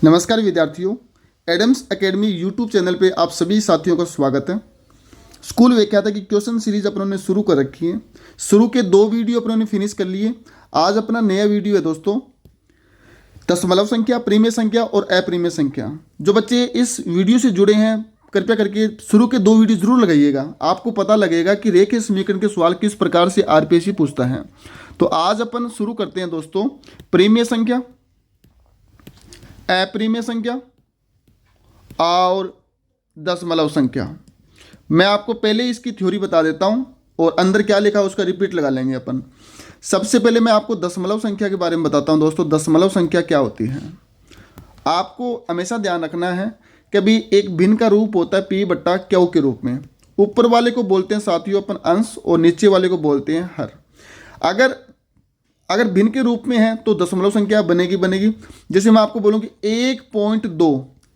नमस्कार विद्यार्थियों, Adams academy YouTube channel पे आप सभी साथियों का स्वागत है। स्कूल व्याख्याता की क्वेश्चन सीरीज अपनों ने शुरू कर रखी है। शुरू के 2 वीडियो अपनों ने फिनिश कर लिए। आज अपना नया वीडियो है दोस्तों, दशमलव संख्या, प्रीमेय संख्या और अप्रीमेय संख्या। जो बच्चे इस वीडियो से जुड़े हैं कृपया करके शुरू के 2 वीडियो जरूर लगाइएगा। आपको पता लगेगा कि रेखीय समीकरण के सवाल किस प्रकार से आरपीएससी पूछता है। तो आज अपन शुरू करते हैं दोस्तों, प्रीमेय संख्या, अप्रीमेय संख्या और दशमलव संख्या। मैं आपको पहले इसकी थ्योरी बता देता हूं और अंदर क्या लिखा है उसका रिपीट लगा लेंगे अपन। सबसे पहले मैं आपको दशमलव संख्या के बारे में बताता हूं दोस्तों। दशमलव संख्या क्या होती है, आपको हमेशा ध्यान रखना है कि अभी एक भिन्न का रूप होता है P/Q के रूप में। ऊपर वाले को बोलते हैं साथियों अपन अंश और नीचे वाले को बोलते हैं हर। अगर भिन्न के रूप में है तो दशमलव संख्या बनेगी। जैसे मैं आपको बोलूँ कि 1.2,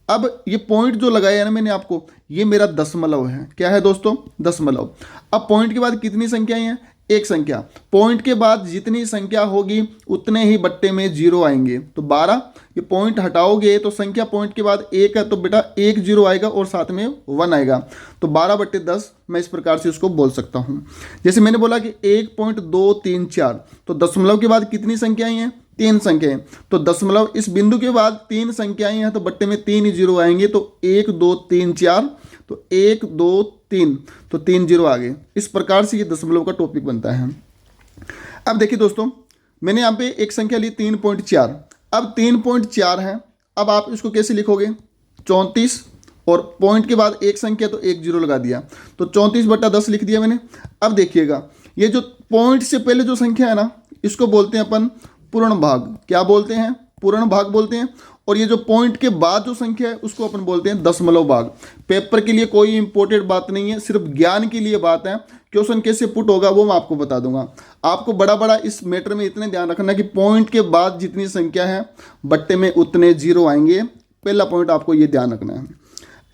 अब ये पॉइंट जो लगाया है ना मैंने आपको, ये मेरा दशमलव है। क्या है दोस्तों? दशमलव। अब पॉइंट के बाद कितनी संख्याएं हैं? एक संख्या। पॉइंट के बाद जितनी संख्या होगी उतने ही बट्टे में 0 आएंगे। तो 12, ये पॉइंट हटाओगे तो संख्या पॉइंट के बाद 1 है तो बेटा 1 0 आएगा और साथ में 1 आएगा। तो 12/10 मैं इस प्रकार से उसको बोल सकता हूँ। जैसे मैंने बोला कि 1.234, तो दशमलव के बाद कितनी संख्याएं हैं? 3 संख्याएं। तो दशमलव इस बिंदु के बाद 3 संख्याएं हैं तो बट्टे में 3 ही 0 आएंगे। तो 1 2 3 4, तो 1 2 3, तो 3 0 आ गए। इस प्रकार से ये दशमलव का टॉपिक बनता है। अब देखिए दोस्तों, मैंने यहाँ पे एक संख्या ली 3.4। अब 3.4 है, अब आप इसको कैसे लिखोगे? 34 और पॉइंट के बाद एक संख्या तो 1 0 लगा दिया, तो 34/10 लिख दिया मैंने। अब देखिएगा, ये जो पॉइंट से पहले जो संख्या है ना, इसको बोलते हैं अपन पूर्ण भाग। क्या बोलते हैं? पूर्ण भाग बोलते हैं। और ये जो पॉइंट के बाद जो संख्या है उसको अपन बोलते हैं दशमलव भाग। पेपर के लिए कोई इंपॉर्टेंट बात नहीं है, सिर्फ ज्ञान के लिए बात है। क्वेश्चन कैसे पुट होगा वो मैं आपको बता दूंगा। आपको बड़ा इस मैटर में इतने ध्यान रखना कि पॉइंट के बाद जितनी संख्या है बट्टे में उतने 0 आएंगे। पहला पॉइंट आपको ये ध्यान रखना है।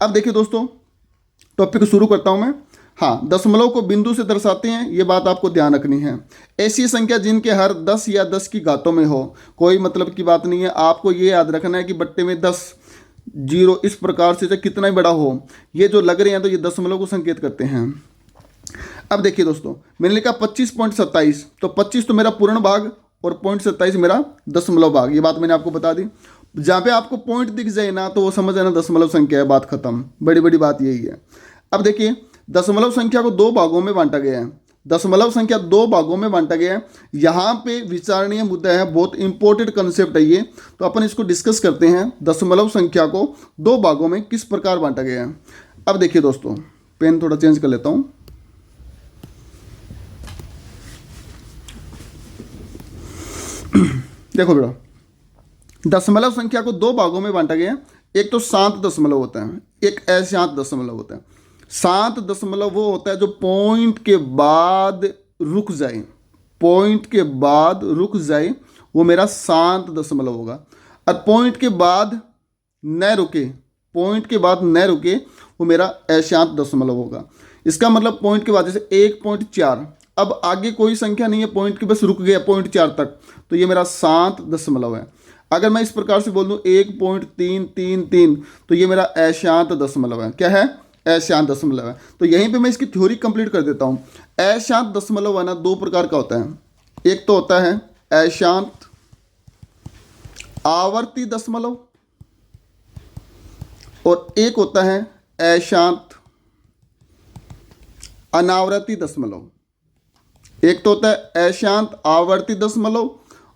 अब देखिए दोस्तों, टॉपिक शुरू करता हूं मैं। हाँ, दशमलव को बिंदु से दर्शाते हैं, ये बात आपको ध्यान रखनी है। ऐसी संख्या जिनके हर 10 या 10 की घातों में हो, कोई मतलब की बात नहीं है। आपको ये याद रखना है कि बट्टे में 10 0 इस प्रकार से, चाहे कितना ही बड़ा हो, ये जो लग रहे हैं तो ये दशमलव को संकेत करते हैं। अब देखिए दोस्तों, मैंने लिखा 25.27, तो 25 तो मेरा पूर्ण भाग और 0.27 मेरा दशमलव भाग। ये बात मैंने आपको बता दी। जहाँ पे आपको पॉइंट दिख जाए ना तो वो समझ आना दशमलव संख्या है, बात खत्म। बड़ी बात यही है। अब देखिए, दशमलव संख्या को 2 भागों में बांटा गया है। दशमलव संख्या 2 भागों में बांटा गया है। यहाँ पे विचारणीय मुद्दा है, बहुत इंपॉर्टेंट कंसेप्ट है ये, तो अपन इसको डिस्कस करते हैं। दशमलव संख्या को 2 भागों में किस प्रकार बांटा गया है। अब देखिए दोस्तों, पेन थोड़ा चेंज कर लेता हूँ। देखो बेटा, दशमलव संख्या को 2 भागों में बांटा गया है। एक तो शांत दशमलव होता है, एक अशांत दशमलव होता है। शांत दशमलव वो होता है जो पॉइंट के बाद रुक जाए। पॉइंट के बाद रुक जाए वो मेरा शांत दशमलव होगा। और पॉइंट के बाद न रुके, पॉइंट के बाद न रुके वो मेरा अशांत दशमलव होगा। इसका मतलब पॉइंट के बाद जैसे 1.4, अब आगे कोई संख्या नहीं है, पॉइंट के बस रुक गया 0.4 तक, तो ये मेरा शांत दशमलव है। अगर मैं इस प्रकार से बोल दूं 1.333, तो ये मेरा अशांत दशमलव है। क्या है? अशांत दशमलव है। तो यहीं पे मैं इसकी थ्योरी कंप्लीट कर देता हूं। अशांत दशमलव है ना, 2 प्रकार का होता है। एक तो होता है अशांत आवर्ती दशमलव और एक होता है अशांत अनावर्ती दशमलव। एक तो होता है अशांत आवर्ती दशमलव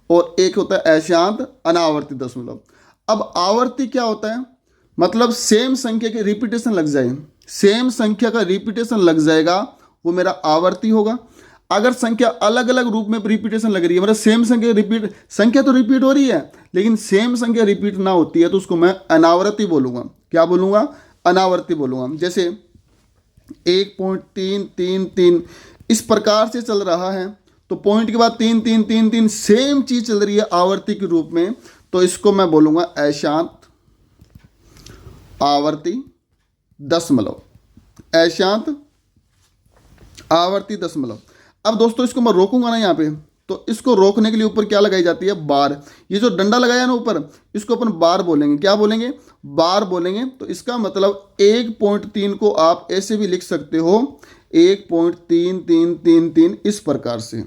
और एक होता है अशांत अनावर्ती दशमलव। अब आवर्ती क्या होता है? मतलब सेम संख्या के रिपीटेशन लग जाए, सेम संख्या का रिपीटेशन लग जाएगा, वो मेरा आवर्ती होगा। अगर संख्या अलग अलग रूप में रिपीटेशन लग रही है, मतलब सेम संख्या तो रिपीट हो रही है लेकिन सेम संख्या रिपीट ना होती है, तो उसको मैं अनावर्ती बोलूँगा। क्या बोलूँगा? अनावर्ती बोलूँगा। जैसे 1.333 इस प्रकार से चल रहा है, तो पॉइंट के बाद 3 3 3 3 सेम चीज़ चल रही है आवर्ती के रूप में, तो इसको मैं बोलूँगा अशांत आवर्ती दशमलव। अशांत आवर्ती दशमलव। अब दोस्तों इसको मैं रोकूंगा ना यहाँ पे, तो इसको रोकने के लिए ऊपर क्या लगाई जाती है, बार। ये जो डंडा लगाया ना ऊपर, इसको अपन बार बोलेंगे। क्या बोलेंगे, बार बोलेंगे। तो इसका मतलब 1.3 को आप ऐसे भी लिख सकते हो 1.3333 इस प्रकार से।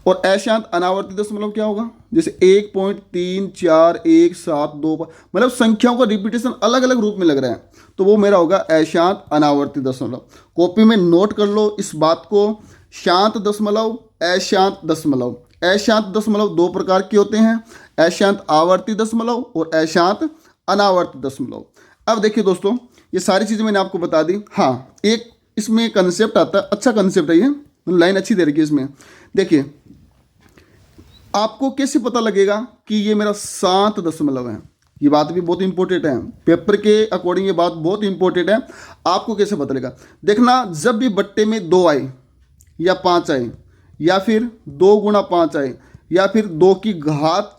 और अशांत अनावर्ती दशमलव क्या होगा, जैसे 1.341725, मतलब संख्याओं का रिपीटेशन अलग अलग रूप में लग रहा है, तो वो मेरा होगा अशांत अनावर्ती दशमलव। कॉपी में नोट कर लो इस बात को, शांत दशमलव, अशांत दशमलव। अशांत दशमलव दो प्रकार के होते हैं, अशांत आवर्ती दशमलव और अशांत अनावर्ती दशमलव। अब देखिए दोस्तों, ये सारी चीज़ें मैंने आपको बता दी। हाँ, एक इसमें कंसेप्ट आता है, अच्छा कंसेप्ट है ये, लाइन अच्छी दे रखी है इसमें। देखिए आपको कैसे पता लगेगा कि ये मेरा 7 दशमलव है, ये बात भी बहुत इंपॉर्टेंट है, पेपर के अकॉर्डिंग ये बात बहुत इंपॉर्टेंट है। आपको कैसे पता लगेगा, देखना, जब भी बट्टे में 2 आए या 5 आए या फिर 2 गुणा 5 आए या फिर 2 की घात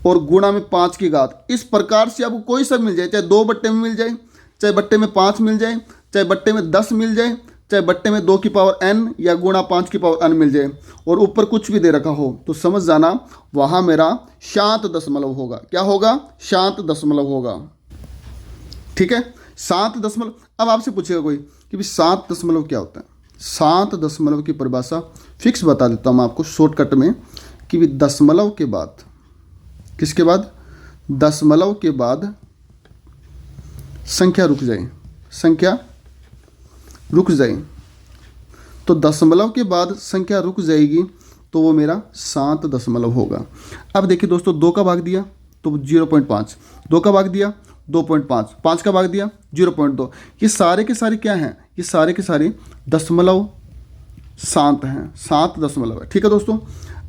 और गुणा में 5 की घात, इस प्रकार से आपको कोई सा मिल जाए, चाहे 2 बट्टे में मिल जाए, चाहे बट्टे में 5 मिल जाए, चाहे बट्टे में 10 मिल जाए, चाहे बट्टे में 2 की पावर n या गुणा 5 की पावर n मिल जाए और ऊपर कुछ भी दे रखा हो, तो समझ जाना वहाँ मेरा शांत दशमलव होगा। क्या होगा, शांत दशमलव होगा। ठीक है, 7 दशमलव। अब आपसे पूछेगा कोई कि भाई 7 दशमलव क्या होता है। 7 दशमलव की परिभाषा फिक्स बता देता हूँ आपको शॉर्टकट में, कि भाई दशमलव के बाद, किसके बाद, दशमलव के बाद संख्या रुक जाए, संख्या रुक जाए, तो दशमलव के बाद संख्या रुक जाएगी तो वो मेरा 7 दशमलव होगा। अब देखिए दोस्तों, 2 का भाग दिया तो 0.5, 2 का भाग दिया 2.5, 5 का भाग दिया 0.2। ये सारे के सारे क्या हैं, ये सारे के सारे दशमलव 7 हैं, 7 दशमलव है। ठीक है दोस्तों,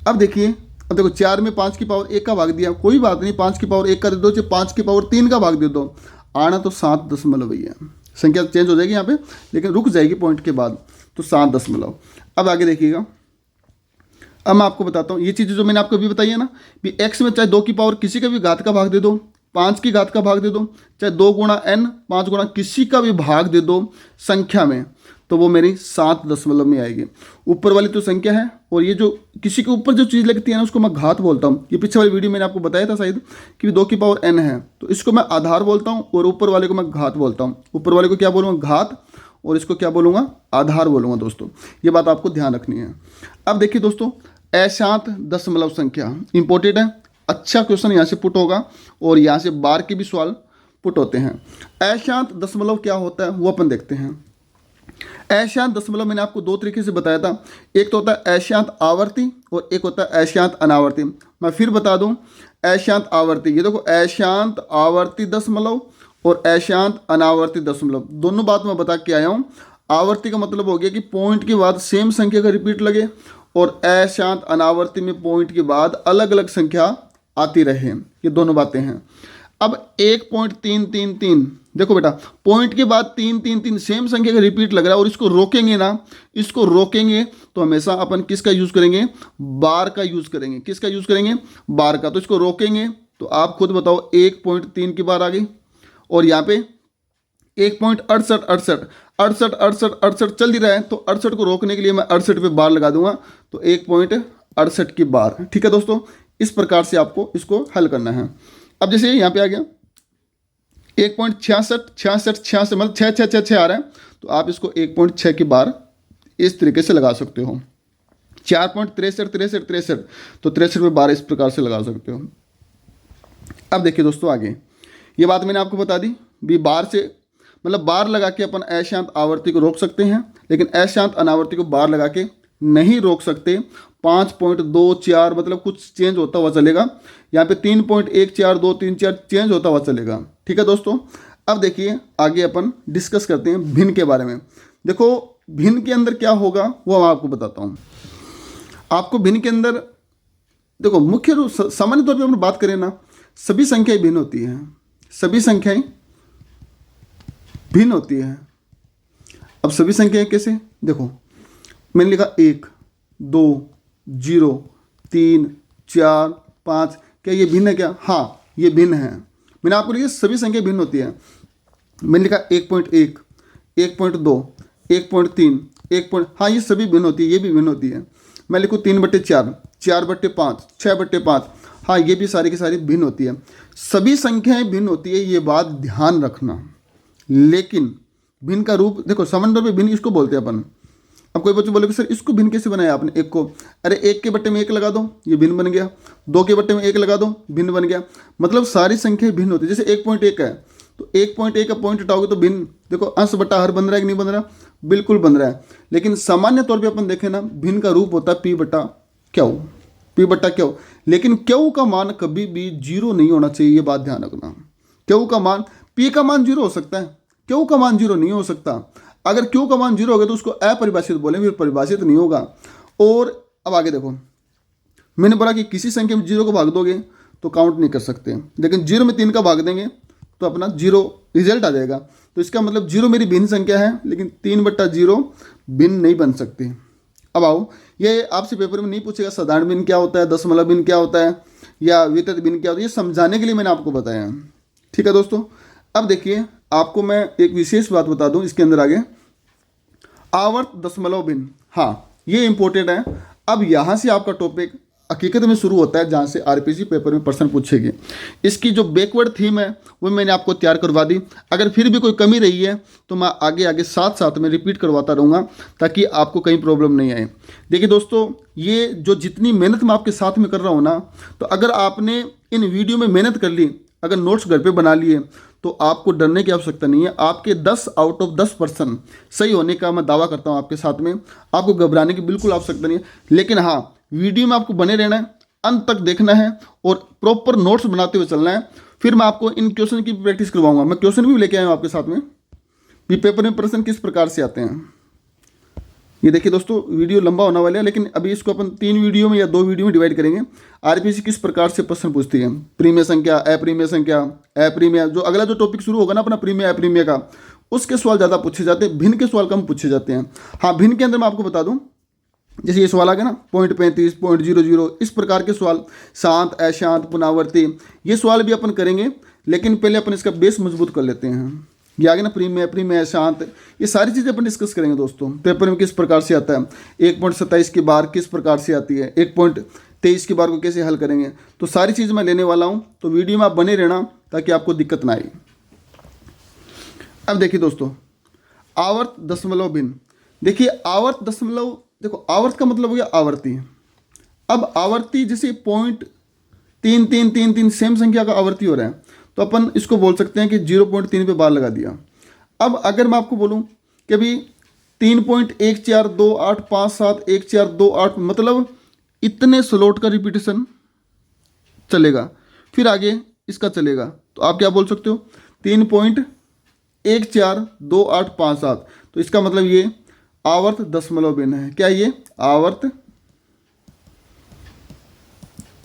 अब देखिए, अब देखो 4 में 5 की पावर 1 का भाग दिया, कोई बात नहीं, 5 की पावर 1 का दे दो, चाहे 5 की पावर 3 का भाग दे दो, आना तो 7 दशमलव ही है। संख्या चेंज हो जाएगी यहाँ पे, लेकिन रुक जाएगी पॉइंट के बाद, तो 7 दशमलव। अब आगे देखिएगा, अब मैं आपको बताता हूँ ये चीज़ जो मैंने आपको अभी बताई है ना, भी x में चाहे 2 की पावर किसी का भी घात का भाग दे दो, 5 की घात का भाग दे दो, चाहे 2 गुणा n, 5 गुणा किसी का भी भाग दे दो संख्या में, तो वो मेरी 7 दशमलव में आएगी। ऊपर वाली तो संख्या है, और ये जो किसी के ऊपर जो चीज़ लगती है ना, उसको मैं घात बोलता हूँ। ये पीछे वाली वीडियो मैंने आपको बताया था शायद, कि 2 की पावर n है, तो इसको मैं आधार बोलता हूँ और ऊपर वाले को मैं घात बोलता हूँ। ऊपर वाले को क्या बोलूँगा, घात, और इसको क्या बोलूँगा, आधार बोलूँगा। दोस्तों ये बात आपको ध्यान रखनी है। अब देखिए दोस्तों, अशांत दशमलव संख्या इंपॉर्टेंट है, अच्छा क्वेश्चन यहाँ से पुट होगा, और यहाँ से बार के भी सवाल पुट होते हैं। अशांत दशमलव क्या होता है वो अपन देखते हैं। अशांत दशमलव मैंने आपको 2 तरीके से बताया था, एक तो होता है अशांत आवर्ती और एक होता है अशांत अनावर्ती। मैं फिर बता दूं, अशांत आवर्ती, ये देखो अशांत आवर्ती दशमलव और अशांत अनावर्ती दशमलव, दोनों बात मैं बता के आया हूँ। आवर्ती का मतलब हो गया कि पॉइंट के बाद सेम संख्या का रिपीट लगे, और अशांत अनावर्ती में पॉइंट के बाद अलग अलग संख्या आती रहे, ये दोनों बातें हैं। अब 1.333, देखो बेटा, पॉइंट के बाद 333 सेम संख्या का रिपीट लग रहा है, और इसको रोकेंगे ना, इसको रोकेंगे तो हमेशा अपन किसका यूज़ करेंगे, बार का यूज़ करेंगे। किसका यूज़ करेंगे, बार का। तो इसको रोकेंगे तो आप खुद बताओ, 1.3 की बार आ गई, और यहाँ पे 1.68 चल ही रहा है, तो 68 को रोकने के लिए मैं 68 पे बार लगा दूंगा, तो 1.68 की बार। ठीक है दोस्तों, इस प्रकार से आपको इसको हल करना है। अब जैसे यहाँ पे आ गया 1.66 मतलब 6 आ रहा है, तो आप इसको 1.6 की बार इस तरीके से लगा सकते हो। 4.63 तो 63 में बार इस प्रकार से लगा सकते हो। अब देखिए दोस्तों, आगे ये बात मैंने आपको बता दी भी, बार से मतलब बार लगा के अपन अशांत आवर्ती को रोक सकते हैं, लेकिन अशांत अनावर्ती को बार लगा के नहीं रोक सकते। 5.24 मतलब कुछ चेंज होता हुआ चलेगा, यहाँ पे 3.14234 चेंज होता हुआ चलेगा। ठीक है दोस्तों, अब देखिए आगे अपन डिस्कस करते हैं भिन्न के बारे में। देखो भिन्न के अंदर क्या होगा वो मैं आपको बताता हूँ। आपको भिन्न के अंदर देखो, मुख्य रूप सामान्य तौर पर अपन बात करें ना, सभी संख्याएं भिन्न होती हैं, सभी संख्याएं भिन्न होती है। अब सभी संख्याएं कैसे, देखो मैंने लिखा 1, 2, 0, 3, 4, 5, क्या ये भिन्न है क्या, हाँ ये भिन्न है। मैंने आपको लिखा सभी संख्या भिन्न होती है। मैंने लिखा 1.1, 1.2, 1.3, हाँ ये सभी भिन्न होती है, ये भी भिन्न होती है। मैं लिखूँ 3/4, 4/5, 6/5, हाँ ये भी सारी की सारी भिन्न होती है। सभी संख्याएं भिन्न होती है, ये बात ध्यान रखना। लेकिन भिन्न का रूप देखो, सामान्य तौर पर भिन्न इसको बोलते हैं अपन। अब कोई बच्चे बोले सर इसको भिन्न कैसे बनाया आपने, एक को, अरे एक के बट्टे में एक लगा दो, ये भिन्न बन गया। 2 के बट्टे में एक लगा दो, भिन्न बन गया। मतलब सारी संख्याएं भिन्न होती है। जैसे 1.1 है तो 1.1 का पॉइंट हटाओगे तो भिन्न, देखो अंश बटा हर बन रहा है कि नहीं बन रहा, बिल्कुल बन रहा है। लेकिन सामान्य तौर पर अपन देखें ना, भिन्न का रूप होता है p/q, p/q। लेकिन q का मान कभी भी 0 नहीं होना चाहिए, ये बात ध्यान रखना। q का मान, p का मान 0 हो सकता है, q का मान 0 नहीं हो सकता। अगर q का मान 0 होगा तो उसको अपरिभाषित बोले, फिर परिभाषित नहीं होगा। और अब आगे देखो, मैंने बोला कि किसी संख्या में 0 को भाग दोगे तो काउंट नहीं कर सकते, लेकिन 0 में 3 का भाग देंगे तो अपना 0 रिजल्ट आ जाएगा। तो इसका मतलब 0 मेरी भिन्न संख्या है, लेकिन 3/0 भिन्न नहीं बन सकती। अब आओ, ये आपसे पेपर में नहीं पूछेगा साधारण भिन्न क्या होता है, दशमलव भिन्न क्या होता है, या वितरित भिन्न क्या होता है, ये समझाने के लिए मैंने आपको बताया। ठीक है दोस्तों, अब देखिए आपको मैं एक विशेष बात बता दूं इसके अंदर आगे, आवर्त दशमलव भिन्न, हाँ ये इंपॉर्टेंट है। अब यहाँ से आपका टॉपिक हकीकत में शुरू होता है, जहाँ से आरपीसी पेपर में प्रश्न पूछेगी। इसकी जो बैकवर्ड थीम है वो मैंने आपको तैयार करवा दी। अगर फिर भी कोई कमी रही है तो मैं आगे आगे साथ साथ में रिपीट करवाता रहूँगा, ताकि आपको कहीं प्रॉब्लम नहीं आए। देखिए दोस्तों, ये जो जितनी मेहनत मैं आपके साथ में कर रहा हूँ ना, तो अगर आपने इन वीडियो में मेहनत कर ली, अगर नोट्स घर पे बना लिए, तो आपको डरने की आवश्यकता नहीं है। आपके 10 आउट ऑफ 10% सही होने का मैं दावा करता हूँ आपके साथ में। आपको घबराने की बिल्कुल आवश्यकता नहीं है। लेकिन हाँ, वीडियो में आपको बने रहना है, अंत तक देखना है और प्रॉपर नोट्स बनाते हुए चलना है। फिर मैं आपको इन क्वेश्चन की प्रैक्टिस करवाऊंगा। मैं क्वेश्चन भी लेके आया हूँ आपके साथ में, ये पेपर में प्रश्न किस प्रकार से आते हैं। ये देखिए दोस्तों, वीडियो लंबा होने वाला है, लेकिन अभी इसको अपन 3 वीडियो में या 2 वीडियो में डिवाइड करेंगे। आरपीसी किस प्रकार से प्रश्न पूछती है, प्रीमिय संख्या, अप्रीमिय संख्या, अप्रीमिय, जो अगला जो टॉपिक शुरू होगा ना अपना प्रीमिय अप्रीमिय का, उसके सवाल ज़्यादा पूछे जाते हैं, भिन्न के सवाल कम पूछे जाते हैं। हाँ, भिन्न के अंदर मैं आपको बता दूं, जैसे ये सवाल आ गया ना 0.35, 0.00, इस प्रकार के सवाल, शांत, अशांत, पुनरावर्ती, ये सवाल भी अपन करेंगे। लेकिन पहले अपन इसका बेस मजबूत कर लेते हैं। ये आगे ना प्रीमिय, प्रीमिय, शांत, ये सारी चीज़ें अपन डिस्कस करेंगे दोस्तों। पेपर में किस प्रकार से आता है, 1.27 की बार किस प्रकार से आती है, 1.23 की बार को कैसे हल करेंगे, तो सारी चीज़ मैं लेने वाला हूँ। तो वीडियो में आप बने रहना ताकि आपको दिक्कत ना आए। अब देखिए दोस्तों, आवर्त दशमलव भिन्न। देखिए आवर्त दशमलव, देखो आवर्त का मतलब हो गया आवर्ती। अब आवर्ती जैसे 0.3333 सेम संख्या का आवर्ती हो रहा है, तो अपन इसको बोल सकते हैं कि 0.3 पे बार लगा दिया। अब अगर मैं आपको बोलूं कि अभी 3.1428571428, मतलब इतने स्लॉट का रिपीटेशन चलेगा, फिर आगे इसका चलेगा, तो आप क्या बोल सकते हो 3.142857। तो इसका मतलब ये आवर्त दशमलव भिन्न है। क्या ये आवर्त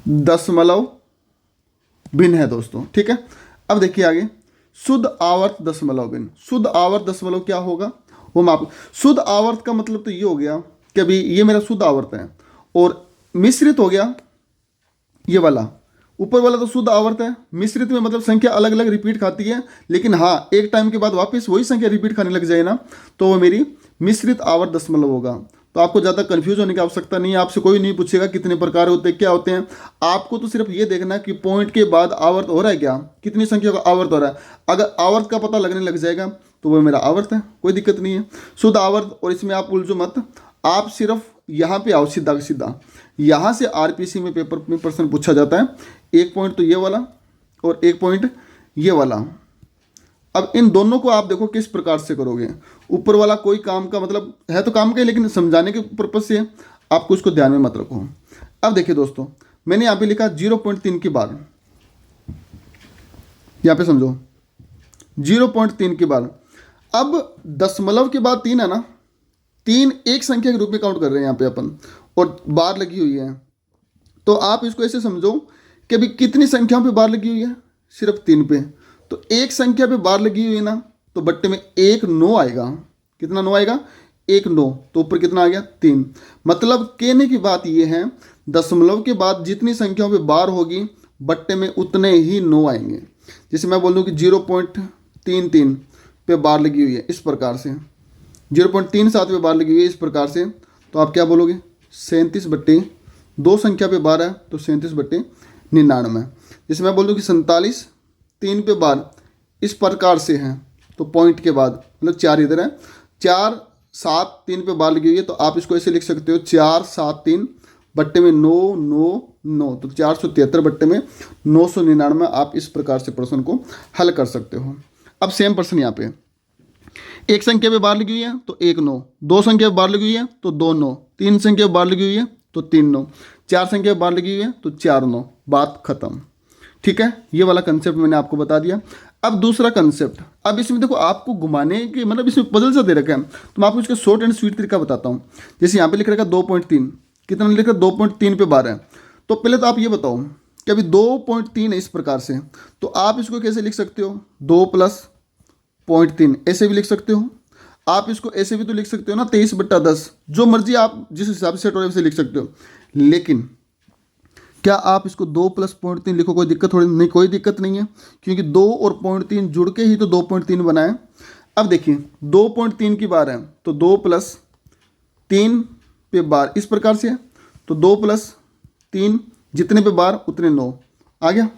दशमलव भिन्न है दोस्तों। ठीक है, अब देखिए आगे, शुद्ध आवर्त दशमलव भिन्न। शुद्ध आवर्त दशमलव क्या होगा वो मैं आपको, शुद्ध आवर्त का मतलब तो ये हो गया कि अभी ये मेरा शुद्ध आवर्त है, और मिश्रित हो गया ये वाला, ऊपर वाला तो शुद्ध आवर्त है। मिश्रित में मतलब संख्या अलग अलग रिपीट खाती है, लेकिन हाँ एक टाइम के बाद वापस वही संख्या रिपीट खाने लग जाए ना, तो वो मेरी मिश्रित आवर्त दशमलव होगा। तो आपको ज़्यादा कंफ्यूज होने की आवश्यकता नहीं है। आपसे कोई नहीं पूछेगा कितने प्रकार होते हैं, क्या होते हैं। आपको तो सिर्फ ये देखना है कि पॉइंट के बाद आवर्त हो रहा है क्या, कितनी संख्या का आवर्त हो रहा है। अगर आवर्त का पता लगने लग जाएगा तो वो मेरा आवर्त है, कोई दिक्कत नहीं है। शुद्ध आवर्त, और इसमें आप उलझो मत, आप सिर्फ यहाँ पे आओ सीधा सीधा। यहाँ से आरपीसी में पेपर में प्रश्न पूछा जाता है, एक पॉइंट तो ये वाला और एक पॉइंट ये वाला। अब इन दोनों को आप देखो किस प्रकार से करोगे। ऊपर वाला कोई काम का मतलब है तो काम का, लेकिन समझाने के पर्पज से आपको इसको ध्यान में मत रखो। अब देखिए दोस्तों, मैंने यहाँ पे लिखा 0.3 की बार, यहाँ पे समझो 0.3 की बार। अब दशमलव के बाद 3 है ना, 3 एक संख्या के रूप में काउंट कर रहे हैं यहाँ पे अपन, और बार लगी हुई है। तो आप इसको ऐसे समझो कि अभी कितनी संख्याओं पे बार लगी हुई है, सिर्फ 3 पे। तो एक संख्या पे बार लगी हुई है ना, तो बट्टे में 1 9 आएगा। कितना 9 आएगा, 1 9, तो ऊपर कितना आ गया 3। मतलब कहने की बात यह है, दशमलव के बाद जितनी संख्याओं पे बार होगी बट्टे में उतने ही 9 आएंगे। जैसे मैं बोल दूँ कि 0.33 पे बार लगी हुई है इस प्रकार से, 0.37 पे बार लगी हुई है इस प्रकार से, तो आप क्या बोलोगे 37/2 संख्या पे 12 है तो 37/99। जैसे मैं बोल दूँ कि 47 3 पे 12 इस प्रकार से है तो पॉइंट के बाद मतलब 4 इधर है, 4 7 3 पे 12 लगी हुई है तो आप इसको ऐसे लिख सकते हो 4 7 3 बट्टे में 9 9 9 तो 473 बट्टे में 999। आप इस प्रकार से प्रश्न को हल कर सकते हो। अब सेम प्रश्न यहाँ पे एक संख्या पे 12 लगी हुई है तो 1 9, 2 संख्या पे 12 लगी हुई है तो 2 9, 3 संख्या पे 12 लगी हुई है तो 3 9, 4 संख्या पे 12 लगी हुई है तो 4 9। बात खत्म। ठीक है, ये वाला कंसेप्ट मैंने आपको बता दिया। अब दूसरा कंसेप्ट, अब इसमें देखो आपको घुमाने के मतलब इसमें पजल सा दे रखा है तो मैं आपको इसका शॉर्ट एंड स्वीट तरीका बताता हूँ। जैसे यहाँ पे लिख रखा है 2.3, कितना लिख रखा है 2.3 पे 12 है। तो पहले तो आप ये बताओ कि अभी 2.3 है इस प्रकार से, तो आप इसको कैसे लिख सकते हो 2 + 0.3 ऐसे भी लिख सकते हो। आप इसको ऐसे भी तो लिख सकते हो ना 23/10, जो मर्जी आप जिस हिसाब से वैसे लिख सकते हो। लेकिन क्या आप इसको 2 + 0.3 लिखो, कोई दिक्कत थोड़ी नहीं, कोई दिक्कत नहीं है, क्योंकि 2 और 0.3 जुड़ के ही तो 2.3 बना है। अब देखिए 2.3 की बार है तो 2 + 3 पे बार इस प्रकार से है तो 2 + 3 जितने पे बार उतने 9 आ गया।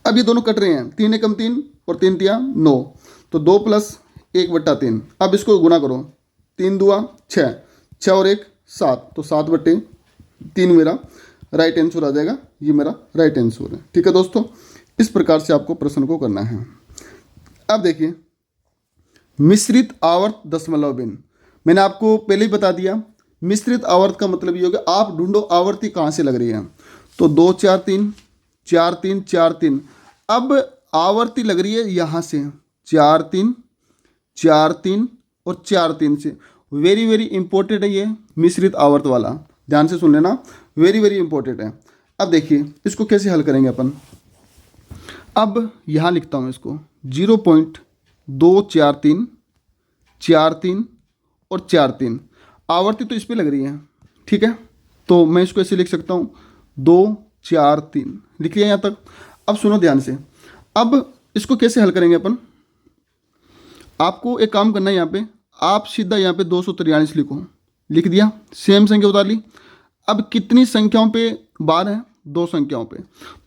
अब ये दोनों कट रहे हैं, 3 एकम 3 और 3 तिया 9 तो 2 + 1/3। अब इसको गुना करो, 3 दूआ 6, 6 और 1 7 तो 7/3 मेरा राइट आंसर आ जाएगा। ये मेरा राइट आंसर है। ठीक है दोस्तों, इस प्रकार से आपको प्रश्न को करना है। अब देखिए मिश्रित आवर्त दशमलव भिन्न, मैंने आपको पहले ही बता दिया। मिश्रित आवर्त का मतलब ये होगा आप ढूंढो आवर्ती कहाँ से लग रही है। तो 2 4 3 4 3 4 3, अब आवर्ती लग रही है यहाँ से 4 3 4 3 और 4 3 से। वेरी वेरी इंपॉर्टेंट है ये मिश्रित आवर्त वाला, ध्यान से सुन लेना, वेरी वेरी इंपॉर्टेंट है। अब देखिए इसको कैसे हल करेंगे अपन। अब यहाँ लिखता हूँ इसको 0.243 4 3 और 4 3, आवर्ती तो इस पर लग रही है। ठीक है, तो मैं इसको ऐसे लिख सकता हूँ 2 4 3, लिख लिया यहाँ तक। अब सुनो ध्यान से, अब इसको कैसे हल करेंगे अपन। आपको एक काम करना है, यहाँ पे आप सीधा यहाँ पे 243 लिखो, लिख दिया, सेम संख्या उतार ली। अब कितनी संख्याओं पे बार है 2 संख्याओं पे,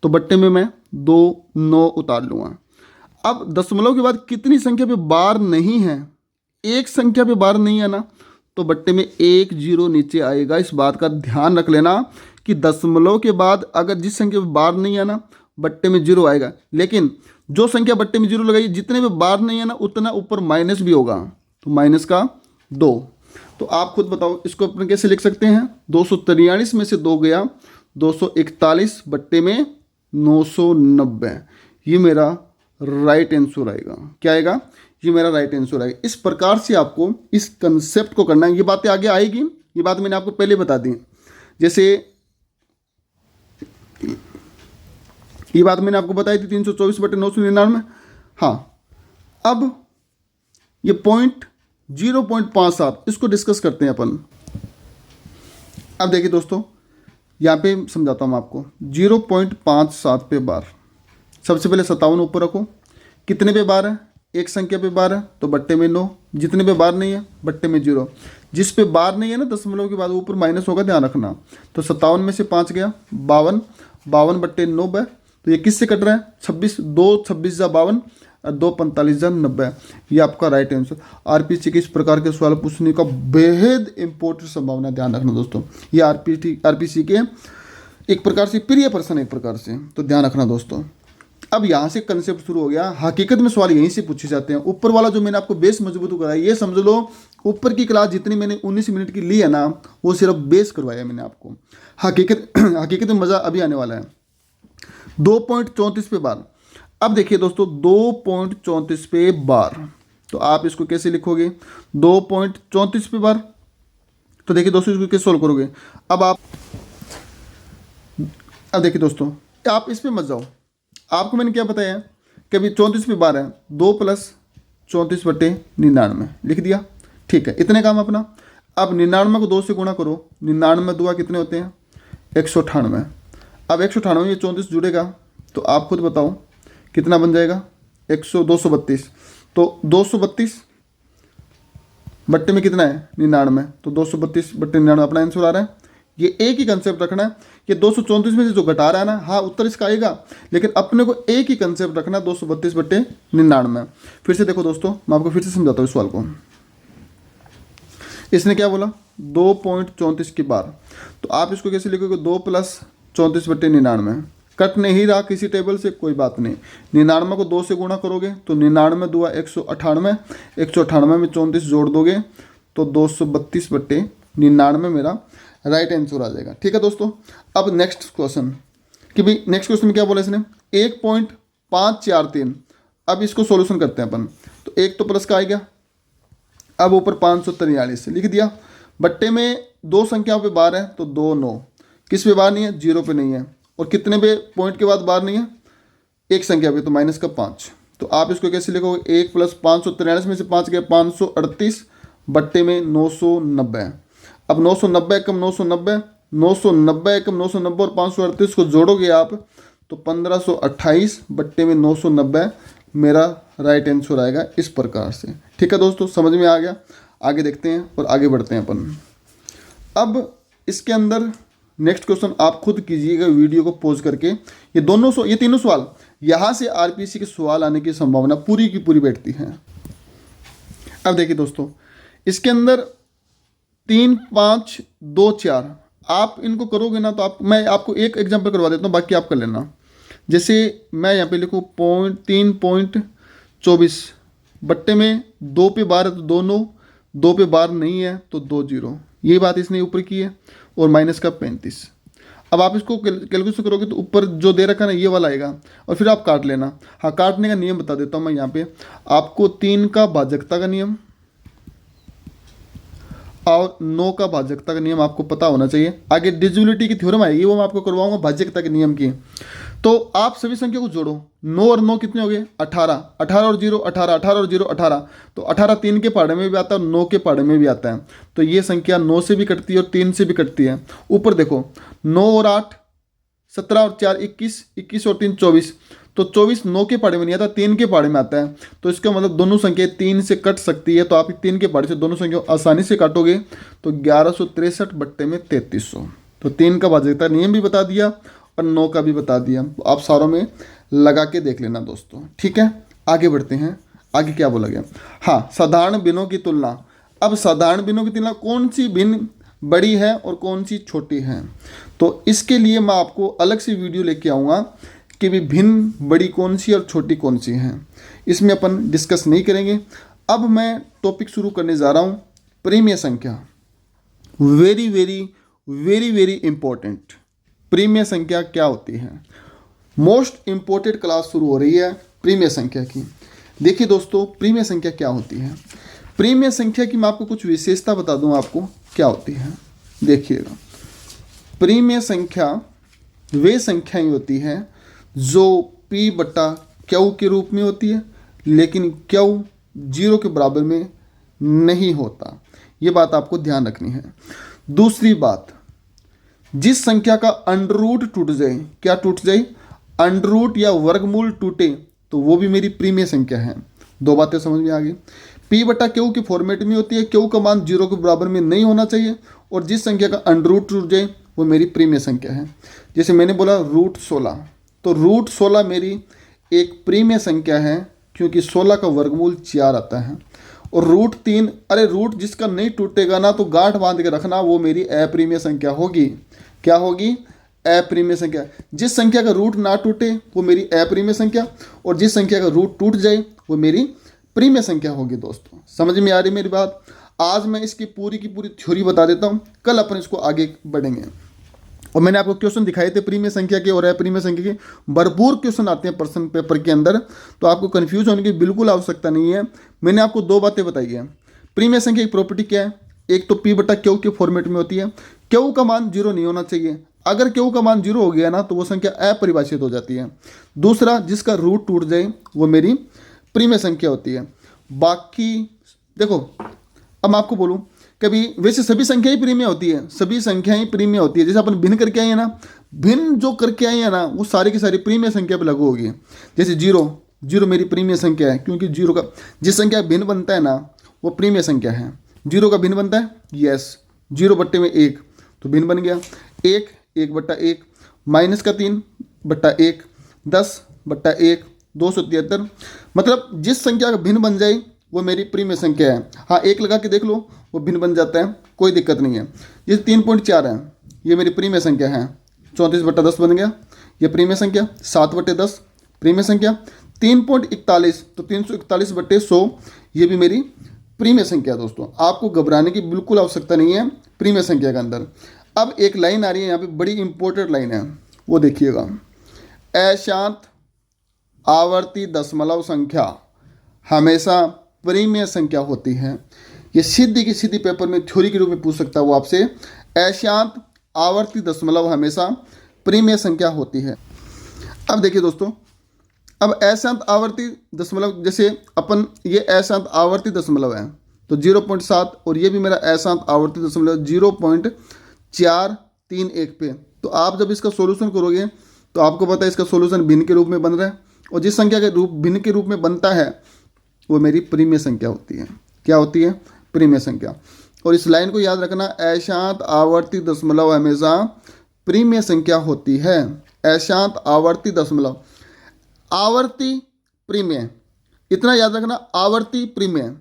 तो बट्टे में मैं 2 9 उतार लूँगा। अब दशमलव के बाद कितनी संख्या पे बार नहीं है, एक संख्या पे बार नहीं है ना, तो बट्टे में 1 0 नीचे आएगा। इस बात का ध्यान रख लेना कि दशमलव के बाद अगर जिस संख्या पे बार नहीं है ना बट्टे में 0 आएगा, लेकिन जो संख्या बट्टे में 0 लगाई जितने पे बार नहीं है ना उतना ऊपर माइनस भी होगा, तो -2। तो आप खुद बताओ इसको अपन कैसे लिख सकते हैं। 243 में से 2 गया 241 बट्टे में 990, ये मेरा राइट आंसर आएगा। क्या आएगा, ये मेरा राइट आंसर आएगा। इस प्रकार से आपको इस कंसेप्ट को करना है। ये बातें आगे आएगी, ये बात मैंने आपको पहले बता दी। जैसे ये बात मैंने आपको बताई थी 324/999। हाँ, अब ये पॉइंट 0.57 इसको डिस्कस करते हैं अपन। अब देखिए दोस्तों यहाँ पे समझाता हूँ आपको। 0.57 पे बार, सबसे पहले 57 ऊपर रखो, कितने पे बार है, एक संख्या पे बार है तो बट्टे में 9, जितने पे बार नहीं है बट्टे में 0। जिस पे बार नहीं है ना दशमलव के बाद ऊपर माइनस होगा, ध्यान रखना। तो 57 में से 5 गया 52, 52 बट्टे 90, तो ये किससे कट रहा है 26, 2 26 जा 52 और 2 45 जा 90। ये आपका राइट आंसर। आरपीसी के इस प्रकार के सवाल पूछने का बेहद इंपॉर्टेंट संभावना, ध्यान रखना दोस्तों। ये आरपीसी के एक प्रकार से प्रिय प्रश्न, एक प्रकार से, तो ध्यान रखना दोस्तों। अब यहाँ से कंसेप्ट शुरू हो गया। हकीकत में सवाल यहीं से पूछे जाते हैं। ऊपर वाला जो मैंने आपको बेस मजबूत कराया, ये समझ लो ऊपर की क्लास जितनी मैंने 19 मिनट की ली है ना, वो सिर्फ बेस करवाया मैंने आपको। हकीकत में मज़ा अभी आने वाला है। 2.34 पे बार। अब देखिए दोस्तों 2.34 पे बार, तो आप इसको कैसे लिखोगे 2.34 पे बार। तो देखिए दोस्तों इसको कैसे सोल्व करोगे। अब देखिए दोस्तों, आप इस पे मत जाओ। आपको मैंने क्या बताया कि अभी 34 पे बार है, 2 + 34/99 लिख दिया। ठीक है, इतने काम अपना। अब 99 को 2 से गुणा करो, 99 दुआ कितने होते हैं 198। अब 198 में 34 जुड़ेगा तो आप खुद बताओ कितना बन जाएगा 232। तो 232 बट्टे में कितना है 99, तो 232 बट्टे 99 अपना आंसर आ रहा है। ये एक ही कंसेप्ट रखना है कि 234 में से जो घटा रहा है ना, हाँ उत्तर इसका आएगा, लेकिन अपने को एक ही कंसेप्ट रखना है 232 बट्टे 99। फिर से देखो दोस्तों, मैं आपको फिर से समझाता हूँ इस सवाल को। इसने क्या बोला 2.34 की बार, तो आप इसको कैसे लिखोगे 2 + 34 बट्टे 99। कट नहीं रहा किसी टेबल से, कोई बात नहीं, 99 को 2 से गुणा करोगे तो 99 दूआ 198, 198 में 34 जोड़ दोगे तो 232 बट्टे 99 मेरा राइट आंसर आ जाएगा। ठीक है दोस्तों, अब नेक्स्ट क्वेश्चन कि भाई नेक्स्ट क्वेश्चन में क्या बोला इसने 1.543। अब इसको सॉल्यूशन करते हैं अपन, तो एक तो प्लस का आ गया, अब ऊपर 543 लिख दिया, बट्टे में दो संख्याओं पे बार है तो 2 9, किस पे बार नहीं है 0 पे नहीं है, और कितने पे पॉइंट के बाद बार नहीं है एक संख्या पे, तो माइनस का 5। तो आप इसको कैसे लिखोगे 1 + 543 में से 5 गया 538 बट्टे में 990। अब 990 कम 990, 990 कम 990 और 538 को जोड़ोगे आप तो 1528 बट्टे में 990 मेरा राइट आंसर आएगा इस प्रकार से। ठीक है दोस्तों, समझ में आ गया। आगे देखते हैं और आगे बढ़ते हैं अपन। अब इसके अंदर नेक्स्ट क्वेश्चन आप खुद कीजिएगा वीडियो को पॉज करके। ये तीनों सवाल यहाँ से आरपीसी के सवाल आने की संभावना पूरी की पूरी बैठती है। अब देखिए दोस्तों, इसके अंदर 3 5 2 4 आप इनको करोगे ना तो मैं आपको एक एग्जांपल करवा देता हूँ, बाकी आप कर लेना। जैसे मैं यहाँ पे लिखूँ 3.24 बट्टे में 2 पे बार है तो 2 9, 2 पे बार नहीं है तो 2 0, ये बात इसने ऊपर की है, और माइनस का 35। अब आप इसको कैलकुलेशन करोगे तो ऊपर जो दे रखा है ना ये वाला आएगा, और फिर आप काट लेना। हाँ, काटने का नियम बता देता हूँ मैं यहाँ पे आपको। 3 का भाजकता का नियम और 9 का भाजकता का नियम आपको पता होना चाहिए। आगे डिविजिबिलिटी की थ्योरम आएगी, वो मैं आपको करवाऊंगा भाजकता के नियम की। तो आप सभी संख्या को जोड़ो, 9 और 9 कितने हो गए 18, 18 और 0 18, 18 और 0 18, तो 18 3 के पहाड़े में भी आता है और 9 के पहाड़े में भी आता है। तो ये संख्या 9 से भी कटती है और 3 से भी कटती है। ऊपर देखो 9 और 8 17 और 4 21, 21 और 3 24, तो 24 9 के पहाड़े में नहीं आता, 3 के पहाड़े में आता है। तो इसका मतलब दोनों संख्या 3 से कट सकती है, तो आप 3 के पहाड़े से दोनों संख्या आसानी से काटोगे तो 1163 बट्टे में 3300। तो 3 का भाजकता नियम भी बता दिया और 9 का भी बता दिया, तो आप सारों में लगा के देख लेना दोस्तों। ठीक है, आगे बढ़ते हैं। आगे क्या बोला गया, हाँ साधारण भिन्नों की तुलना। अब साधारण भिन्नों की तुलना कौन सी भिन्न बड़ी है और कौन सी छोटी है, तो इसके लिए मैं आपको अलग से वीडियो लेके आऊँगा कि भी भिन्न बड़ी कौन सी और छोटी कौन सी हैं। इसमें अपन डिस्कस नहीं करेंगे। अब मैं टॉपिक शुरू करने जा रहा हूँ प्रीमिय संख्या। Very very very very important. प्रीमिय संख्या क्या होती है, मोस्ट इंपॉर्टेंट क्लास शुरू हो रही है प्रीमिय संख्या की। देखिए दोस्तों, प्रीमिय संख्या क्या होती है। प्रीमिय संख्या की मैं आपको कुछ विशेषता बता दूं आपको क्या होती है। देखिएगा, प्रीमिय संख्या वे संख्याएं होती हैं जो P बटा Q के रूप में होती है, लेकिन Q 0 के बराबर में नहीं होता। ये बात आपको ध्यान रखनी है। दूसरी बात, जिस संख्या का अंडर रूट टूट जाए, क्या टूट जाए, अंडर रूट या वर्गमूल टूटे, तो वो भी मेरी प्रीमिय संख्या है। दो बातें समझ में आ गई। P बटा Q के फॉर्मेट में होती है, Q का मान 0 के बराबर में नहीं होना चाहिए, और जिस संख्या का अंडर रूट टूट जाए वो मेरी प्रीमिय संख्या है। जैसे मैंने बोला रूट 16, तो रूट 16 मेरी एक प्रीमिय संख्या है, क्योंकि 16 का वर्गमूल 4 आता है। और रूट 3, अरे रूट जिसका नहीं टूटेगा ना तो गांठ बांध के रखना, वो मेरी अप्रीमिय संख्या होगी। क्या होगी, अप्रीमिय संख्या। जिस संख्या का रूट ना टूटे वो मेरी अप्रीमिय संख्या, और जिस संख्या का रूट टूट जाए वो मेरी प्रीमिय संख्या होगी। दोस्तों समझ में आ रही मेरी बात। आज मैं इसकी पूरी की पूरी थ्योरी बता देता हूँ, कल अपन इसको आगे बढ़ेंगे। और मैंने आपको क्वेश्चन दिखाए थे प्रीमिय संख्या के और अप्रीमिय संख्या के, भरपूर क्वेश्चन आते हैं प्रश्न पेपर के अंदर, तो आपको कंफ्यूज होने की बिल्कुल आवश्यकता नहीं है। मैंने आपको दो बातें बताई है। प्रीमिय संख्या की प्रॉपर्टी क्या है, एक तो P बटा Q के फॉर्मेट में होती है, Q का मान 0 नहीं होना चाहिए। अगर Q का मान 0 हो गया ना तो वो संख्या अपरिभाषित हो जाती है। दूसरा, जिसका रूट टूट जाए वो मेरी प्रीमिय संख्या होती है। बाकी देखो, अब मैं आपको बोलूँ, कभी वैसे सभी संख्याएं प्रीमिय होती है, सभी संख्याएं प्रीमिय होती है। जैसे अपन भिन्न करके आए हैं ना, भिन्न जो करके आए हैं ना वो सारी की सारी प्रीमिय संख्या पर लागू होगी। जैसे 0 मेरी प्रीमिय संख्या है, क्योंकि 0 का जिस संख्या भिन्न बनता है ना वो प्रीमिय संख्या है। जीरो का भिन्न बनता है, यस, जीरो बट्टे में एक, तो भिन्न बन गया, एक, एक बट्टा एक, माइनस का 3 बट्टा एक, 10 बट्टा एक, 273। मतलब जिस संख्या का भिन्न बन जाए वो मेरी प्रीमिय संख्या है। हाँ, एक लगा के देख लो, वो भिन्न बन जाता है, कोई दिक्कत नहीं है। ये 3.4 है, ये मेरी प्रीमिय संख्या है, 34 बट्टा 10 बन गया, ये प्रीमिय संख्या। 7 बट्टे 10 प्रीमिय संख्या। 3.41 तो 341 बट्टे 100, ये भी मेरी प्रीमिय संख्या। दोस्तों आपको घबराने की बिल्कुल आवश्यकता नहीं है प्रीमिय संख्या के अंदर। अब एक लाइन आ रही है यहाँ पे, बड़ी इंपॉर्टेंट लाइन है, वो देखिएगा। अशांत आवर्ती दशमलव संख्या हमेशा प्रीमिय संख्या होती है। ये सीधी की सीधी पेपर में थ्योरी के रूप में पूछ सकता है वो आपसे। अशांत आवर्ती दशमलव हमेशा प्रीमिय संख्या होती है। अब देखिए दोस्तों, अब अशांत आवर्ती दशमलव, जैसे अपन ये अशांत आवर्ती दशमलव है तो 0.7, और ये भी मेरा अशांत आवर्ती दशमलव 0.431 पे। तो आप जब इसका सॉल्यूशन करोगे तो आपको पता है इसका सॉल्यूशन भिन्न के रूप में बन रहा है, और जिस संख्या के रूप भिन्न के रूप में बनता है वो मेरी प्रीमिय संख्या होती है। क्या होती है? प्रीमिय संख्या। और इस लाइन को याद रखना, अशांत आवर्ती दशमलव हमेशा प्रीमिय संख्या होती है। अशांत आवर्ती दशमलव, आवर्ती प्रीमिय, इतना याद रखना, आवर्ती प्रीमिय।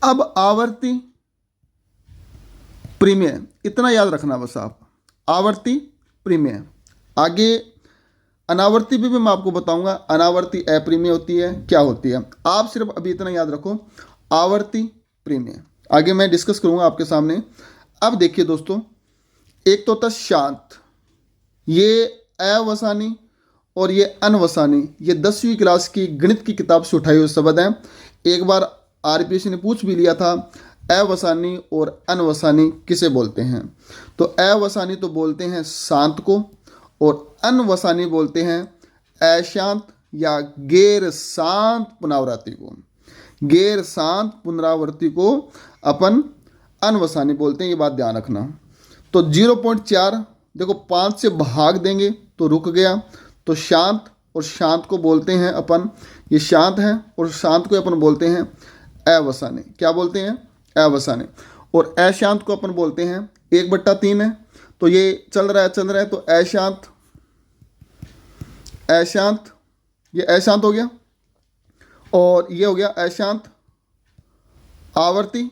अब आवर्ती प्रीमिय इतना याद रखना बस आप, आवर्ती प्रीमिय। आगे अनावर्ती भी मैं आपको बताऊंगा, अनावर्ती अप्रीमिय होती है, क्या होती है। आप सिर्फ अभी इतना याद रखो, आवर्ती प्रीमिय। आगे मैं डिस्कस करूंगा आपके सामने। अब देखिए दोस्तों, एक तो होता शांत, ये अवसानी और ये अनवसानी, ये 10वीं क्लास की गणित की किताब से उठाए हुए शब्द हैं। एक बार आरपीएससी ने पूछ भी लिया था, अवसानी और अनवसानी किसे बोलते हैं। तो अवसानी तो बोलते हैं शांत को, और अनवसानी बोलते हैं अशांत या गैर शांत पुनरावृत्ति को। गैर शांत पुनरावृत्ति को अपन अनवसानी बोलते हैं, ये बात ध्यान रखना। तो 0.4 देखो 5 से भाग देंगे तो रुक गया, तो शांत, और शांत को बोलते हैं अपन, ये शांत है, और शांत को अपन बोलते हैं अवसानी। क्या बोलते हैं? अवसानी। और अशांत को अपन बोलते हैं 1/3 है, तो ये चल रहा है, तो अशांत, अशांत, ये अशांत हो गया, और ये हो गया अशांत आवर्ती,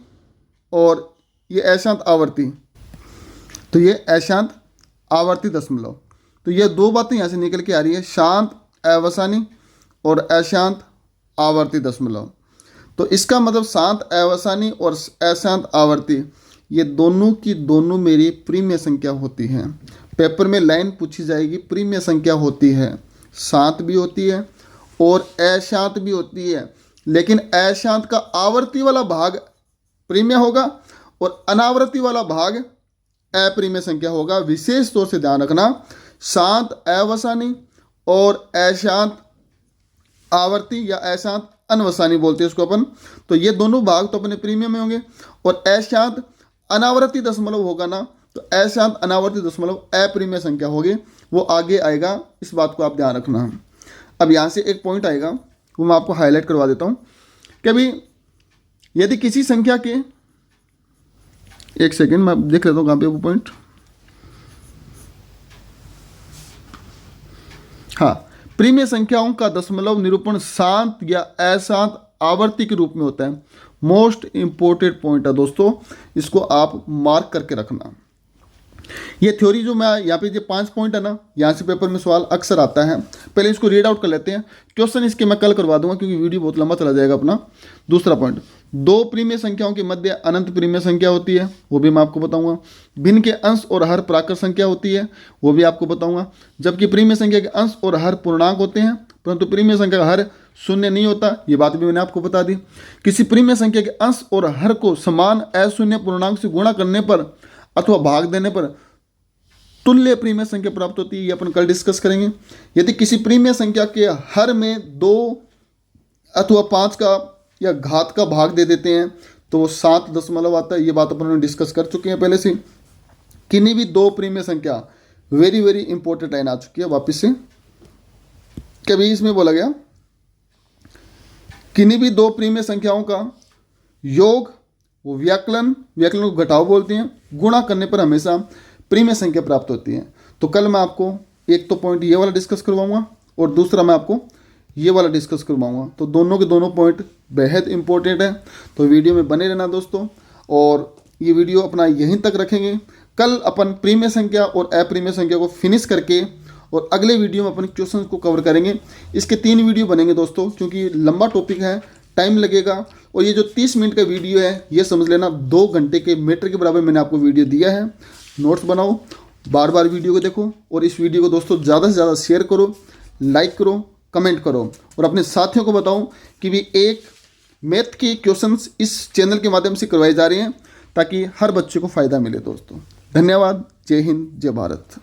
और ये अशांत आवर्ती, तो ये अशांत आवर्ती दशमलव। तो ये दो बातें यहाँ से निकल के आ रही है, शांत अवसानी और अशांत आवर्ती दशमलव। तो इसका मतलब शांत अवसानी और अशांत आवर्ती, ये दोनों की दोनों मेरी प्रीमिय संख्या होती हैं। पेपर में लाइन पूछी जाएगी, प्रीमिय संख्या होती है, शांत भी होती है और अशांत भी होती है, लेकिन अशांत का आवर्ती वाला भाग प्रीमिय होगा और अनावर्ती वाला भाग अप्रीमिय संख्या होगा। विशेष तौर से ध्यान रखना, शांत अवसानी और अशांत आवर्ती या अशांत अनवसानी बोलते हैं उसको अपन। तो ये दोनों भाग तो अपने प्रीमियम में होंगे, और अशांत अनावर्ती दशमलव होगा ना, तो अशांत अनावर्ती दशमलव अप्रीमिय संख्या होगी, वो आगे आएगा, इस बात को आप ध्यान रखना। अब यहाँ से एक पॉइंट आएगा, वो मैं आपको हाईलाइट करवा देता हूँ कि अभी यदि किसी संख्या के, एक सेकेंड मैं देख लेता हूँ कहाँ पे वो पॉइंट। हाँ, प्रीमिय संख्याओं का दशमलव निरूपण शांत या अशांत आवर्ती के रूप में होता है। मोस्ट इंपोर्टेंट पॉइंट है दोस्तों, इसको आप मार्क करके रखना। ये थ्योरी जो मैं यहाँ पे जो 5 पॉइंट है ना, यहाँ से पेपर में सवाल अक्सर आता है। पहले इसको रीड आउट कर लेते हैं, क्वेश्चन इसके मैं कल करवा दूंगा क्योंकि वीडियो बहुत लंबा चला जाएगा अपना। दूसरा पॉइंट, दो प्रीमिय संख्याओं के मध्य अनंत प्रीमिय संख्या होती है, वो भी मैं आपको बताऊंगा। भिन्न के अंश और हर प्राकृत संख्या होती है, वो भी आपको बताऊंगा। जबकि प्रीमिय संख्या के अंश और हर पूर्णांक होते हैं, परंतु प्रीमिय संख्या का हर शून्य नहीं होता, ये बात भी मैंने आपको बता दी। किसी प्रीमिय संख्या के अंश और हर को समान अशून्य पूर्णांक से गुणा करने पर अथवा भाग देने पर तुल्य प्रीमिय संख्या प्राप्त होती है, ये अपन कल डिस्कस करेंगे। यदि किसी प्रीमिय संख्या के हर में 2 अथवा 5 का या घात का भाग दे देते हैं तो वो 7 दशमलव आता है, ये बात अपन ने डिस्कस कर चुके हैं पहले से। किन्हीं भी दो प्रीमिय संख्या, वेरी वेरी इंपॉर्टेंट लाइन आ चुकी है वापस से, कभी इसमें बोला गया किन्हीं भी दो प्रीमिय संख्याओं का योग वो व्याकलन को घटाव बोलते हैं। गुणा करने पर हमेशा प्रीमेय संख्या प्राप्त होती है। तो कल मैं आपको एक तो पॉइंट ये वाला डिस्कस करवाऊंगा और दूसरा मैं आपको ये वाला डिस्कस करवाऊंगा। तो दोनों के दोनों पॉइंट बेहद इंपॉर्टेंट है, तो वीडियो में बने रहना दोस्तों। और ये वीडियो अपना यहीं तक रखेंगे। कल अपन प्रीमेय संख्या और अप्रीमेय संख्या को फिनिश करके और अगले वीडियो में अपन क्वेश्चन को कवर करेंगे। इसके 3 वीडियो बनेंगे दोस्तों, क्योंकि लंबा टॉपिक है, टाइम लगेगा। और ये जो 30 मिनट का वीडियो है ये समझ लेना 2 घंटे के मीटर के बराबर मैंने आपको वीडियो दिया है। नोट्स बनाओ, बार बार वीडियो को देखो और इस वीडियो को दोस्तों ज़्यादा से ज़्यादा शेयर करो, लाइक करो, कमेंट करो और अपने साथियों को बताओ कि भी एक मैथ के क्वेश्चंस इस चैनल के माध्यम से करवाए जा रहे हैं, ताकि हर बच्चे को फ़ायदा मिले दोस्तों। धन्यवाद। जय हिंद, जय भारत।